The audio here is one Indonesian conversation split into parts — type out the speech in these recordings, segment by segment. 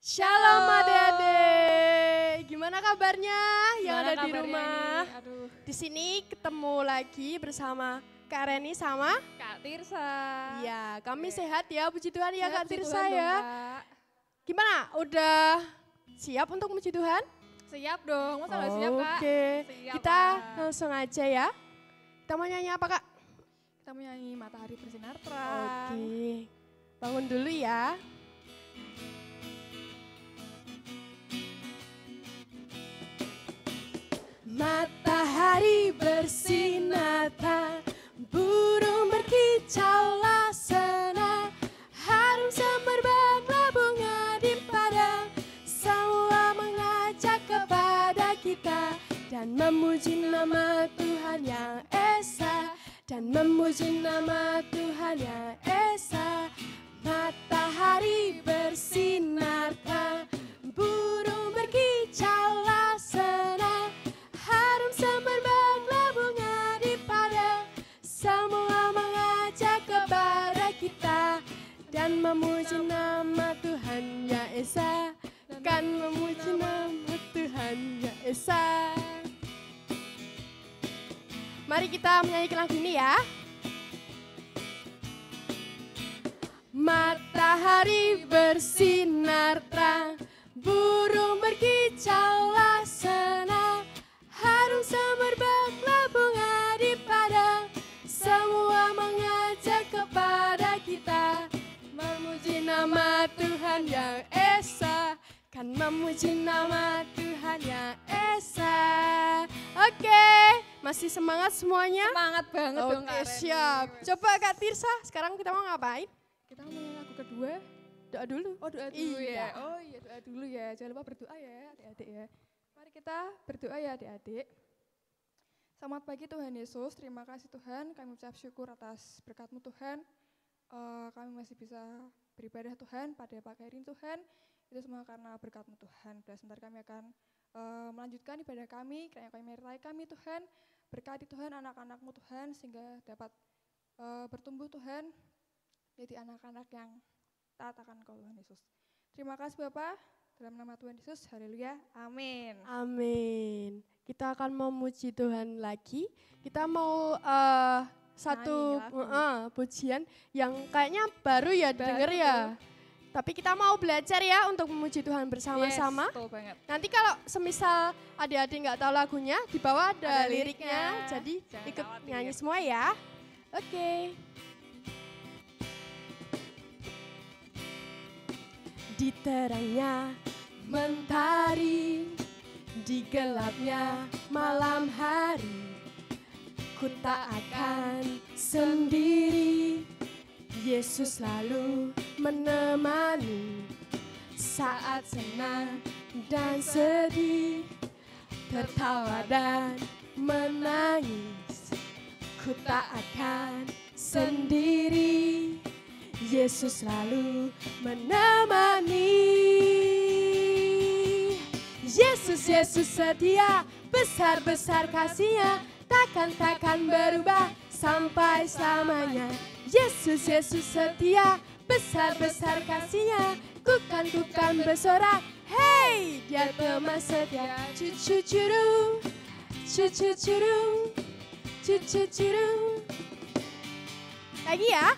Shalom adik-adik, gimana kabarnya yang ada di rumah? Di sini ketemu lagi bersama Kak Reni sama Kak Tirsa. Iya, kami sehat ya, puji Tuhan ya Kak Tirsa Tuhan ya. dong, Kak. Gimana, udah siap untuk puji Tuhan? Siap dong, masa nggak siap Kak? Oke, Siap, kita Kak. langsung aja ya. Kita mau nyanyi apa Kak? Kita mau nyanyi Matahari Bersinar Terang. Oke, bangun dulu ya. Matahari bersinar terang, burung berkicaulah senang, harum semerbaklah bunga di padang, semua mengajak kepada kita dan memuji nama Tuhan yang esa, dan memuji nama Tuhan yang esa. Matahari bersinar terang, burung berkicaulah senang, harum semerbaklah bunga di padang, semua mengajak kepada kita dan memuji nama Tuhan yang esa, kan memuji nama Tuhan yang esa. Mari kita menyanyikan lagu ini ya. Matahari bersinar terang, burung berkicaulah senang, harum semerbaklah bunga di padang, semua mengajak kepada kita memuji nama Tuhan yang esa, kan memuji nama Tuhan yang esa. Oke, masih semangat semuanya? Semangat banget dong Oke, Kak Reni. siap. Coba Kak Tirsa, sekarang kita mau ngapain? Kita mau nyanyi lagu kedua. Doa dulu. Oh doa dulu Iya. ya. Oh iya doa dulu ya. Jangan lupa berdoa ya adik-adik ya. Mari kita berdoa ya adik-adik. Selamat pagi Tuhan Yesus. Terima kasih Tuhan. Kami ucap syukur atas berkat-Mu Tuhan. Kami masih bisa beribadah Tuhan pada pagi hari ini Tuhan. Itu semua karena berkat-Mu Tuhan. Dan sebentar kami akan melanjutkan ibadah kami. Kiranya kami menyertai kami Tuhan. Berkati Tuhan anak-anak-Mu Tuhan. Sehingga dapat bertumbuh Tuhan. Jadi anak-anak yang taat akan Kau Tuhan Yesus. Terima kasih Bapak, dalam nama Tuhan Yesus, haleluya, amin. Amin. Kita akan memuji Tuhan lagi. Kita mau satu pujian yang kayaknya baru ya denger ya. Tapi kita mau belajar ya untuk memuji Tuhan bersama-sama. Yes, betul banget. Nanti kalau semisal adik-adik nggak tahu lagunya, di bawah ada liriknya. Jadi Jangan ikut khawatir. nyanyi semua ya. Oke. Di terangnya mentari, di gelapnya malam hari, ku tak akan sendiri. Yesus selalu menemani saat senang dan sedih, tertawa dan menangis. Ku tak akan sendiri. Yesus selalu menemani. Yesus, Yesus setia, besar-besar kasih-Nya, takkan berubah sampai selamanya. Yesus, Yesus setia, besar-besar kasih-Nya, kukan bersorak, hey, Dia teman setia. Cucu-curu, cucu-curu, cucu-curu. Lagi ya.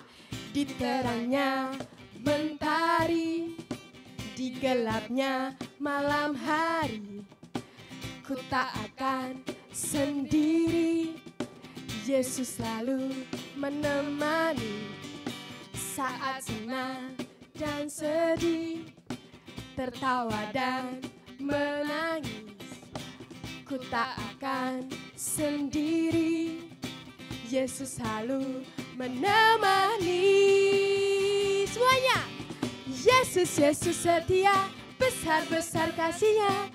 Di terangnya mentari, di gelapnya malam hari, ku tak akan sendiri. Yesus selalu menemani saat senang dan sedih, tertawa dan menangis. Ku tak akan sendiri. Yesus selalu menemani. Semuanya. Yesus, Yesus setia, besar-besar kasih-Nya,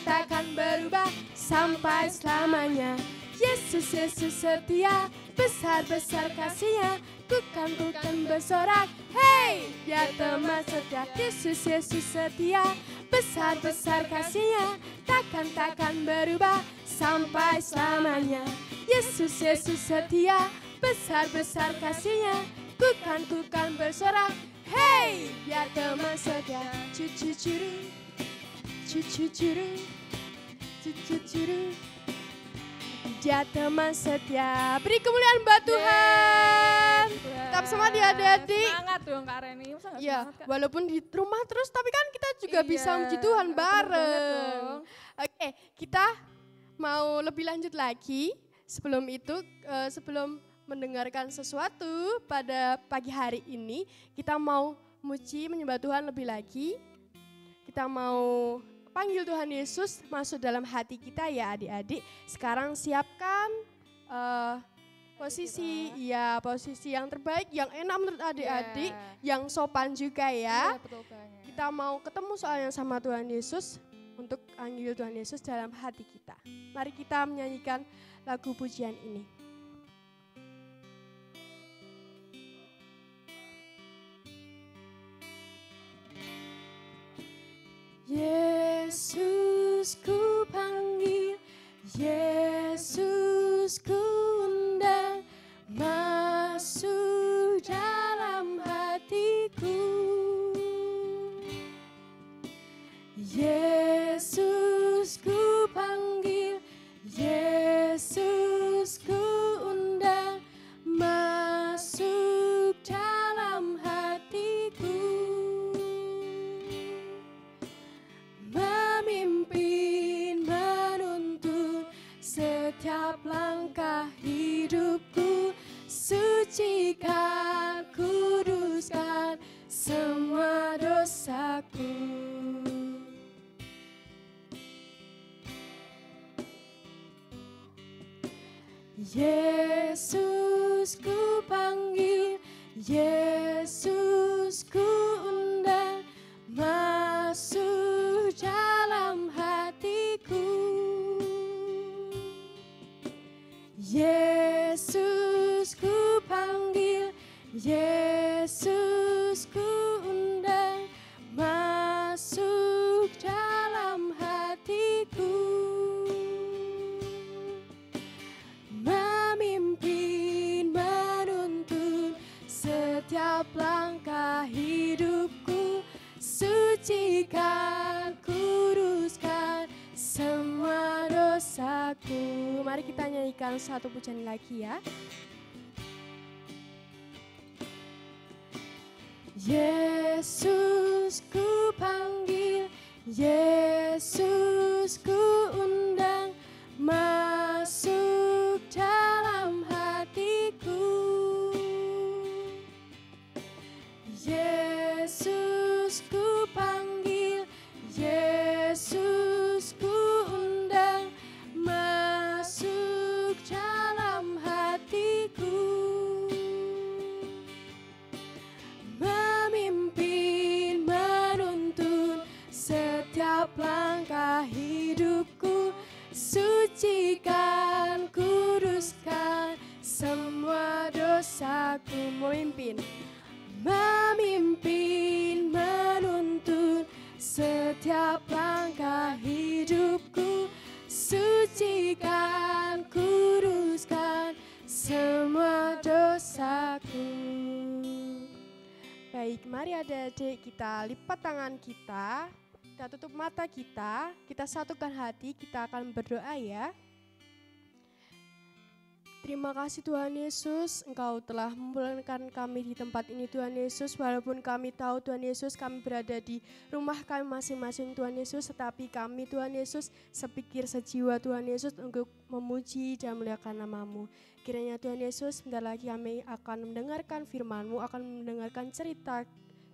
takkan berubah sampai selamanya. Yesus, Yesus setia, besar-besar kasih-Nya, kukan bersorak, hey, Dia teman setia. Yesus, Yesus setia, besar-besar kasih-Nya, takkan berubah sampai selamanya. Yesus, Yesus setia, besar-besar kasih-Nya, kukan bersorak, hey, Dia teman setia. Dia teman setia. Beri kemuliaan buat Tuhan. Tetap semangat ya adik-adik. Semangat dong Kak Reni. Iya, walaupun di rumah terus tapi kan kita juga bisa memuji Tuhan bareng. Oke, kita mau lebih lanjut lagi. Sebelum itu, sebelum mendengarkan sesuatu pada pagi hari ini, kita mau muji menyembah Tuhan lebih lagi. Kita mau panggil Tuhan Yesus masuk dalam hati kita ya adik-adik. Sekarang siapkan posisi yang terbaik, yang enak menurut adik-adik, yang sopan juga ya. Betul banget. Kita mau ketemu soalnya sama Tuhan Yesus untuk panggil Tuhan Yesus dalam hati kita. Mari kita menyanyikan lagu pujian ini. Yesus ku panggil, Yesus ku undang, masuk dalam hatiku. Yesus ku panggil, Yesus ku undang, masuk dalam hatiku. Memimpin, menuntun setiap langkah hidupku, sucikan, kuduskan semua dosaku. Yesus ku panggil, Yesus ku undang, masuk dalam hatiku. Yesus ku panggil, Yesus ku undang, masuk dalam hatiku. Memimpin, menuntun setiap langkah hidupku, sucikan, kuduskan semua dosaku. Mari kita nyanyikan satu pujian lagi ya. Yesus ku panggil, Yesus ku undang, masuk dalam hatiku. Yesus ku panggil, Yesus ku undang, masuk dalam hatiku. Memimpin, menuntun setiap langkah hidupku, sucikan, kuduskan semua dosaku. Memimpin, memimpin, menuntun setiap langkah hidupku, sucikan, kuduskan semua dosaku. Baik, mari adik-adik kita lipat tangan kita tutup mata kita satukan hati, kita akan berdoa ya. Terima kasih Tuhan Yesus, Engkau telah memulangkan kami di tempat ini Tuhan Yesus. Walaupun kami tahu Tuhan Yesus kami berada di rumah kami masing-masing Tuhan Yesus. Tetapi kami Tuhan Yesus sepikir sejiwa Tuhan Yesus untuk memuji dan memuliakan nama-Mu. Kiranya Tuhan Yesus sebentar lagi kami akan mendengarkan firman-Mu, akan mendengarkan cerita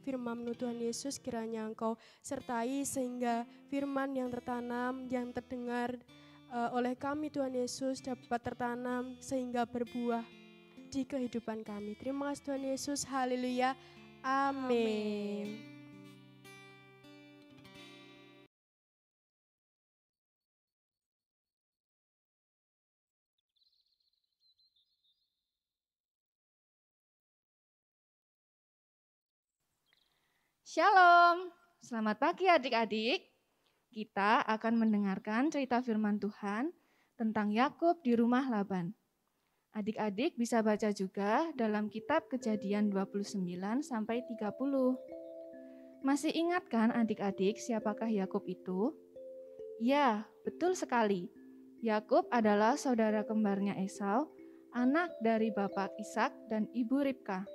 firman-Mu Tuhan Yesus. Kiranya Engkau sertai sehingga firman yang tertanam, yang terdengar oleh kami Tuhan Yesus dapat tertanam sehingga berbuah di kehidupan kami. Terima kasih Tuhan Yesus, haleluya, amin. Shalom, selamat pagi adik-adik. Kita akan mendengarkan cerita firman Tuhan tentang Yakub di rumah Laban. Adik-adik bisa baca juga dalam kitab Kejadian 29 sampai 30. Masih ingat kan adik-adik siapakah Yakub itu? Ya, betul sekali. Yakub adalah saudara kembarnya Esau, anak dari bapak Ishak dan ibu Ribka.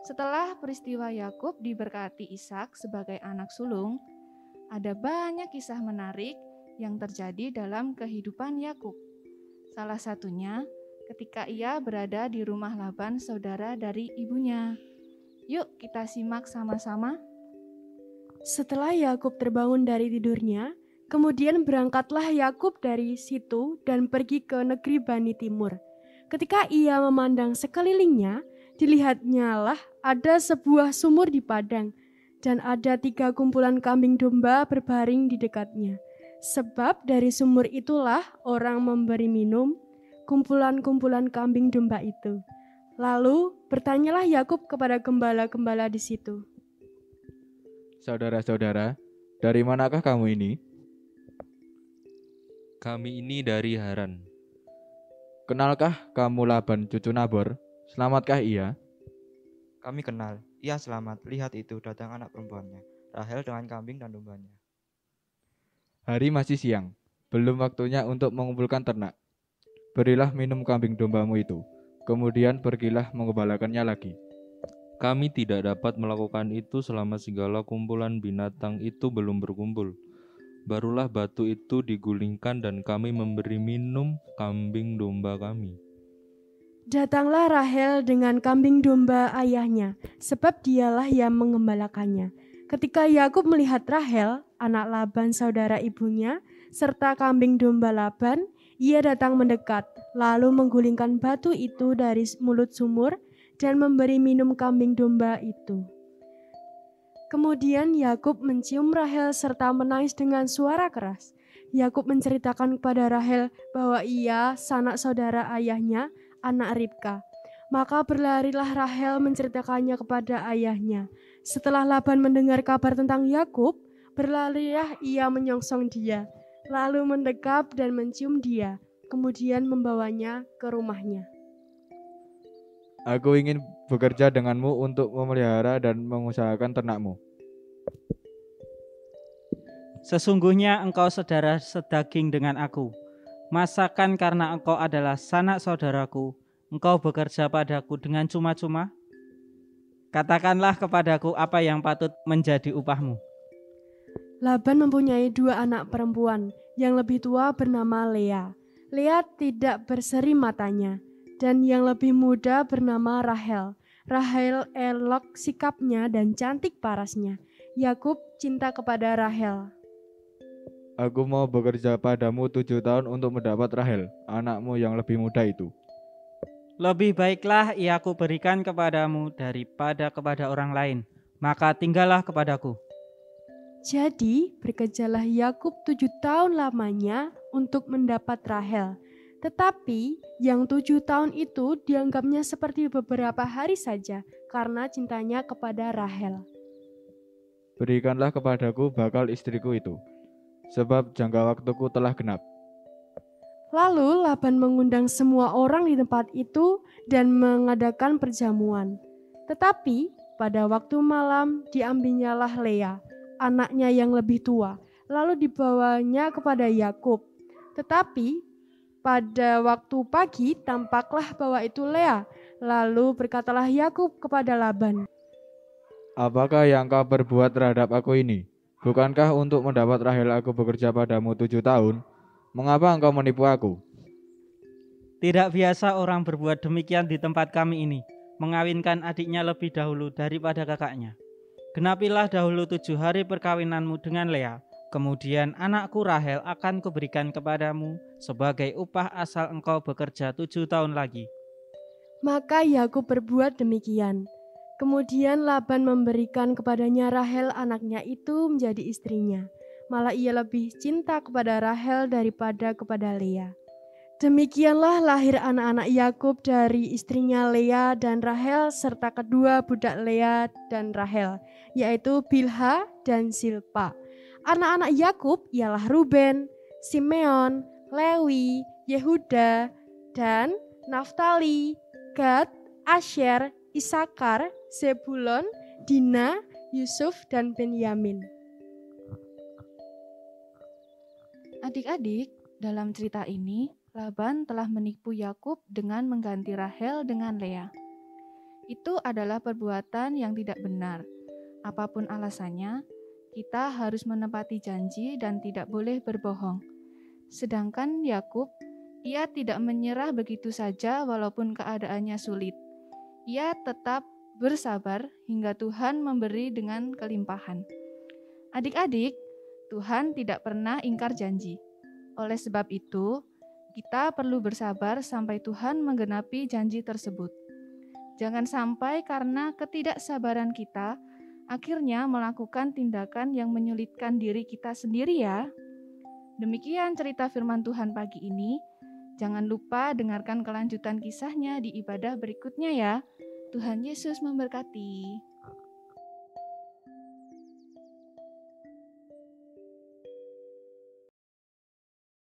Setelah peristiwa Yakub diberkati Ishak sebagai anak sulung, ada banyak kisah menarik yang terjadi dalam kehidupan Yakub. Salah satunya ketika ia berada di rumah Laban, saudara dari ibunya. Yuk kita simak sama-sama. Setelah Yakub terbangun dari tidurnya, kemudian berangkatlah Yakub dari situ dan pergi ke negeri Bani Timur. Ketika ia memandang sekelilingnya, dilihatnya lah ada sebuah sumur di padang, dan ada 3 kumpulan kambing domba berbaring di dekatnya. Sebab dari sumur itulah orang memberi minum kumpulan-kumpulan kambing domba itu. Lalu bertanyalah Yakub kepada gembala-gembala di situ. Saudara-saudara, dari manakah kamu ini? Kami ini dari Haran. Kenalkah kamu Laban cucu Nabor? Selamatkah ia? Kami kenal, ia selamat. Lihat itu datang anak perempuannya, Rahel dengan kambing dan dombanya. Hari masih siang, belum waktunya untuk mengumpulkan ternak. Berilah minum kambing dombamu itu, kemudian pergilah mengembalakannya lagi. Kami tidak dapat melakukan itu selama segala kumpulan binatang itu belum berkumpul. Barulah batu itu digulingkan dan kami memberi minum kambing domba kami. Datanglah Rahel dengan kambing domba ayahnya, sebab dialah yang mengembalakannya. Ketika Yakub melihat Rahel, anak Laban saudara ibunya, serta kambing domba Laban, ia datang mendekat, lalu menggulingkan batu itu dari mulut sumur dan memberi minum kambing domba itu. Kemudian Yakub mencium Rahel serta menangis dengan suara keras. Yakub menceritakan kepada Rahel bahwa ia sanak saudara ayahnya, anak Ribka. Maka berlarilah Rahel menceritakannya kepada ayahnya. Setelah Laban mendengar kabar tentang Yakub, berlarilah ia menyongsong dia, lalu mendekap dan mencium dia, kemudian membawanya ke rumahnya. Aku ingin bekerja denganmu untuk memelihara dan mengusahakan ternakmu. Sesungguhnya engkau saudara sedaging dengan aku. Masakan karena engkau adalah sanak saudaraku, engkau bekerja padaku dengan cuma-cuma? Katakanlah kepadaku apa yang patut menjadi upahmu. Laban mempunyai 2 anak perempuan, yang lebih tua bernama Lea. Lea tidak berseri matanya, dan yang lebih muda bernama Rahel. Rahel elok sikapnya dan cantik parasnya. Yakub cinta kepada Rahel. Aku mau bekerja padamu 7 tahun untuk mendapat Rahel, anakmu yang lebih muda itu. Lebih baiklah ia aku berikan kepadamu daripada kepada orang lain, maka tinggallah kepadaku. Jadi bekerjalah Yakub 7 tahun lamanya untuk mendapat Rahel. Tetapi yang 7 tahun itu dianggapnya seperti beberapa hari saja karena cintanya kepada Rahel. Berikanlah kepadaku bakal istriku itu, sebab jangka waktuku telah genap. Lalu Laban mengundang semua orang di tempat itu dan mengadakan perjamuan. Tetapi pada waktu malam diambilnyalah Lea, anaknya yang lebih tua, lalu dibawanya kepada Yakub. Tetapi pada waktu pagi tampaklah bahwa itu Lea. Lalu berkatalah Yakub kepada Laban, Apakah yang kau perbuat terhadap aku ini? Bukankah untuk mendapat Rahel aku bekerja padamu 7 tahun? Mengapa engkau menipu aku? Tidak biasa orang berbuat demikian di tempat kami ini, mengawinkan adiknya lebih dahulu daripada kakaknya. Genapilah dahulu 7 hari perkawinanmu dengan Lea, kemudian anakku Rahel akan kuberikan kepadamu sebagai upah asal engkau bekerja 7 tahun lagi. Maka Yakub berbuat demikian. Kemudian Laban memberikan kepadanya Rahel anaknya itu menjadi istrinya. Malah ia lebih cinta kepada Rahel daripada kepada Lea. Demikianlah lahir anak-anak Yakub dari istrinya Lea dan Rahel serta kedua budak Lea dan Rahel, yaitu Bilha dan Silpa. Anak-anak Yakub ialah Ruben, Simeon, Lewi, Yehuda, dan Naftali, Gad, Asher, Isakar, Zebulon, Dina, Yusuf, dan Benyamin. Adik-adik, dalam cerita ini, Laban telah menipu Yakub dengan mengganti Rahel dengan Lea. Itu adalah perbuatan yang tidak benar. Apapun alasannya, kita harus menepati janji dan tidak boleh berbohong. Sedangkan Yakub, ia tidak menyerah begitu saja walaupun keadaannya sulit. Ia tetap bersabar hingga Tuhan memberi dengan kelimpahan. Adik-adik, Tuhan tidak pernah ingkar janji. Oleh sebab itu, kita perlu bersabar sampai Tuhan menggenapi janji tersebut. Jangan sampai karena ketidaksabaran kita, akhirnya melakukan tindakan yang menyulitkan diri kita sendiri ya. Demikian cerita firman Tuhan pagi ini. Jangan lupa dengarkan kelanjutan kisahnya di ibadah berikutnya ya. Tuhan Yesus memberkati.